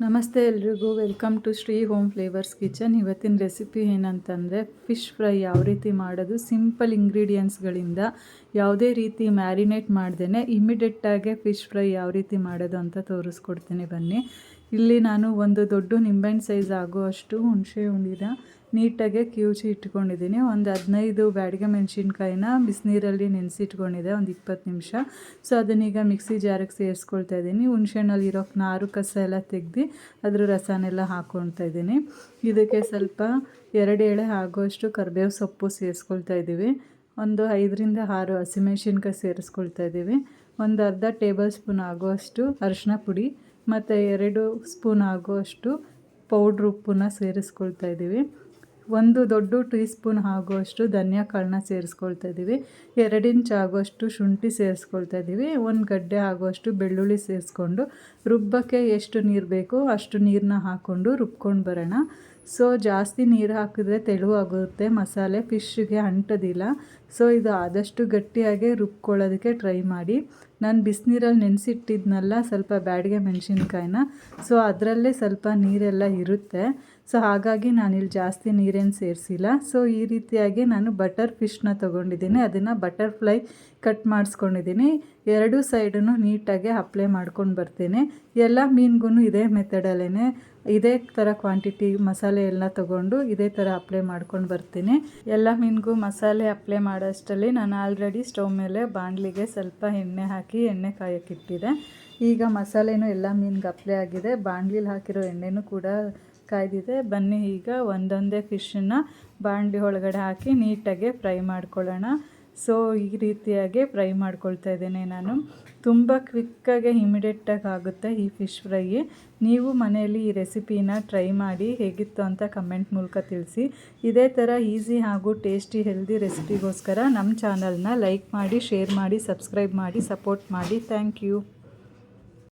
ನಮಸ್ತೆ ಎಲ್ರಿಗೂ, welcome to Shri home flavours kitchen. ಇವತ್ತಿನ ರೆಸಿಪಿ ಏನಂತಂದರೆ ಫಿಶ್ ಫ್ರೈ ಯಾವ ರೀತಿ ಮಾಡೋದು, ಸಿಂಪಲ್ ಇಂಗ್ರೀಡಿಯೆಂಟ್ಸ್ಗಳಿಂದ ಯಾವುದೇ ರೀತಿ ಮ್ಯಾರಿನೇಟ್ ಮಾಡ್ದೇ ಇಮಿಡಿಯೇಟಾಗಿ ಫಿಶ್ ಫ್ರೈ ಯಾವ ರೀತಿ ಮಾಡೋದು ಅಂತ ತೋರಿಸ್ಕೊಡ್ತೀನಿ ಬನ್ನಿ. ಇಲ್ಲಿ ನಾನು ಒಂದು ದೊಡ್ಡ ನಿಂಬೆಹಣ್ಣು ಸೈಜ್ ಆಗುವಷ್ಟು ಹುಣಸೆ ಹುಳಿನ ನೀಟಾಗಿ ಕಿವುಚಿ ಇಟ್ಕೊಂಡಿದ್ದೀನಿ. ಒಂದು 15 ಬ್ಯಾಡಗೆ ಮೆಣಸಿನ್ಕಾಯಿನ ಬಿಸಿನೀರಲ್ಲಿ ನೆನೆಸಿಟ್ಕೊಂಡಿದ್ದೆ ಒಂದು 20 ನಿಮಿಷ. ಸೊ ಅದನ್ನೀಗ ಮಿಕ್ಸಿ ಜಾರಿಗೆ ಸೇರಿಸ್ಕೊಳ್ತಾ ಇದ್ದೀನಿ. ಹುಣಸೆಹಣ್ಣಲ್ಲಿ ಇರೋ ನಾರು ಕಸ ಎಲ್ಲ ತೆಗೆದು ಅದ್ರ ರಸನೆಲ್ಲ ಹಾಕ್ಕೊಳ್ತಾ ಇದ್ದೀನಿ. ಇದಕ್ಕೆ ಸ್ವಲ್ಪ 2 ಎಳೆ ಆಗುವಷ್ಟು ಕರಿಬೇವು ಸೊಪ್ಪು ಸೇರಿಸ್ಕೊಳ್ತಾ ಇದ್ದೀವಿ. ಒಂದು 5ರಿಂದ 6 ಹಸಿಮೆಣಸಿನ್ಕಾಯಿ ಸೇರಿಸ್ಕೊಳ್ತಾ ಇದ್ದೀವಿ. ಒಂದು ಅರ್ಧ ಟೇಬಲ್ ಸ್ಪೂನ್ ಆಗುವಷ್ಟು ಅರಿಶಿನ ಪುಡಿ ಮತ್ತು 2 ಸ್ಪೂನ್ ಆಗುವಷ್ಟು ಪೌಡ್ರ್ ಉಪ್ಪನ್ನ ಸೇರಿಸ್ಕೊಳ್ತಾ ಇದ್ದೀವಿ. ಒಂದು ದೊಡ್ಡ ಟೀ ಸ್ಪೂನ್ ಆಗುವಷ್ಟು ಧನಿಯಾ ಕಾಳನ್ನ ಸೇರಿಸ್ಕೊಳ್ತಾ ಇದ್ದೀವಿ. 2 ಇಂಚ್ ಆಗುವಷ್ಟು ಶುಂಠಿ ಸೇರಿಸ್ಕೊಳ್ತಾ ಇದ್ದೀವಿ. 1 ಗಡ್ಡೆ ಆಗುವಷ್ಟು ಬೆಳ್ಳುಳ್ಳಿ ಸೇರಿಸ್ಕೊಂಡು ರುಬ್ಬಕ್ಕೆ ಎಷ್ಟು ನೀರು ಬೇಕೋ ಅಷ್ಟು ನೀರನ್ನ ಹಾಕ್ಕೊಂಡು ರುಬ್ಕೊಂಡು ಬರೋಣ. ಸೊ ಜಾಸ್ತಿ ನೀರು ಹಾಕಿದ್ರೆ ತೆಳುವಾಗುತ್ತೆ, ಮಸಾಲೆ ಫಿಶ್ಗೆ ಅಂಟೋದಿಲ್ಲ. ಸೊ ಇದು ಆದಷ್ಟು ಗಟ್ಟಿಯಾಗಿ ರುಬ್ಕೊಳ್ಳೋದಕ್ಕೆ ಟ್ರೈ ಮಾಡಿ. ನಾನು ಬಿಸಿನೀರಲ್ಲಿ ನೆನೆಸಿಟ್ಟಿದ್ನಲ್ಲ ಸ್ವಲ್ಪ ಬ್ಯಾಡಗೆ ಮೆಣಸಿನ್ಕಾಯಿನ, ಸೊ ಅದರಲ್ಲೇ ಸ್ವಲ್ಪ ನೀರೆಲ್ಲ ಇರುತ್ತೆ. ಸೊ ಹಾಗಾಗಿ ನಾನಿಲ್ಲಿ ಜಾಸ್ತಿ ನೀರೇನು ಸೇರಿಸಿಲ್ಲ. ಸೊ ಈ ರೀತಿಯಾಗಿ ನಾನು ಬಟರ್ ಫಿಶ್ನ ತೊಗೊಂಡಿದ್ದೀನಿ. ಅದನ್ನು ಬಟರ್ಫ್ಲೈ ಕಟ್ ಮಾಡಿಸ್ಕೊಂಡಿದ್ದೀನಿ. 2 ಸೈಡನ್ನು ನೀಟಾಗಿ ಅಪ್ಲೈ ಮಾಡ್ಕೊಂಡು ಬರ್ತೀನಿ. ಎಲ್ಲ ಮೀನಿಗೂ ಇದೇ ಮೆಥಡಲ್ಲೇ ಇದೇ ಥರ ಕ್ವಾಂಟಿಟಿ ಮಸಾಲೆ ಎಲ್ಲ ತೊಗೊಂಡು ಇದೇ ಥರ ಅಪ್ಲೈ ಮಾಡ್ಕೊಂಡು ಬರ್ತೀನಿ. ಎಲ್ಲ ಮೀನಿಗೂ ಮಸಾಲೆ ಅಪ್ಲೈ ಮಾಡೋಷ್ಟರಲ್ಲಿ ನಾನು ಆಲ್ರೆಡಿ ಸ್ಟವ್ ಮೇಲೆ ಬಾಣಲಿಗೆ ಸ್ವಲ್ಪ ಎಣ್ಣೆ ಹಾಕಿ ಎಣ್ಣೆ ಕಾಯೋಕ್ಕಿಟ್ಟಿದೆ. ಈಗ ಮಸಾಲೆನೂ ಎಲ್ಲ ಮೀನಿಗೆ ಅಪ್ಲೈ ಆಗಿದೆ. ಬಾಣಲಿಲಿ ಹಾಕಿರೋ ಎಣ್ಣೆನೂ ಕೂಡ ಕಾಯ್ದಿದೆ. ಬನ್ನಿ ಈಗ ಒಂದೊಂದೇ ಫಿಶನ್ನು ಬಾಣಲಿ ಒಳಗಡೆ ಹಾಕಿ ನೀಟಾಗಿ ಫ್ರೈ ಮಾಡ್ಕೊಳ್ಳೋಣ. ಸೊ ಈ ರೀತಿಯಾಗಿ ಫ್ರೈ ಮಾಡ್ಕೊಳ್ತಾ ಇದ್ದೇನೆ ನಾನು. ತುಂಬ ಕ್ವಿಕ್ಕಾಗಿ ಇಮಿಡಿಯೇಟಾಗಿ ಆಗುತ್ತೆ ಈ ಫಿಶ್ ಫ್ರೈ. ನೀವು ಮನೆಯಲ್ಲಿ ಈ ರೆಸಿಪಿನ ಟ್ರೈ ಮಾಡಿ ಹೇಗಿತ್ತು ಅಂತ ಕಮೆಂಟ್ ಮೂಲಕ ತಿಳಿಸಿ. ಇದೇ ಥರ ಈಸಿ ಹಾಗೂ ಟೇಸ್ಟಿ ಹೆಲ್ದಿ ರೆಸಿಪಿಗೋಸ್ಕರ ನಮ್ಮ ಚಾನಲ್ನ ಲೈಕ್ ಮಾಡಿ, ಶೇರ್ ಮಾಡಿ, ಸಬ್ಸ್ಕ್ರೈಬ್ ಮಾಡಿ, ಸಪೋರ್ಟ್ ಮಾಡಿ. Thank you.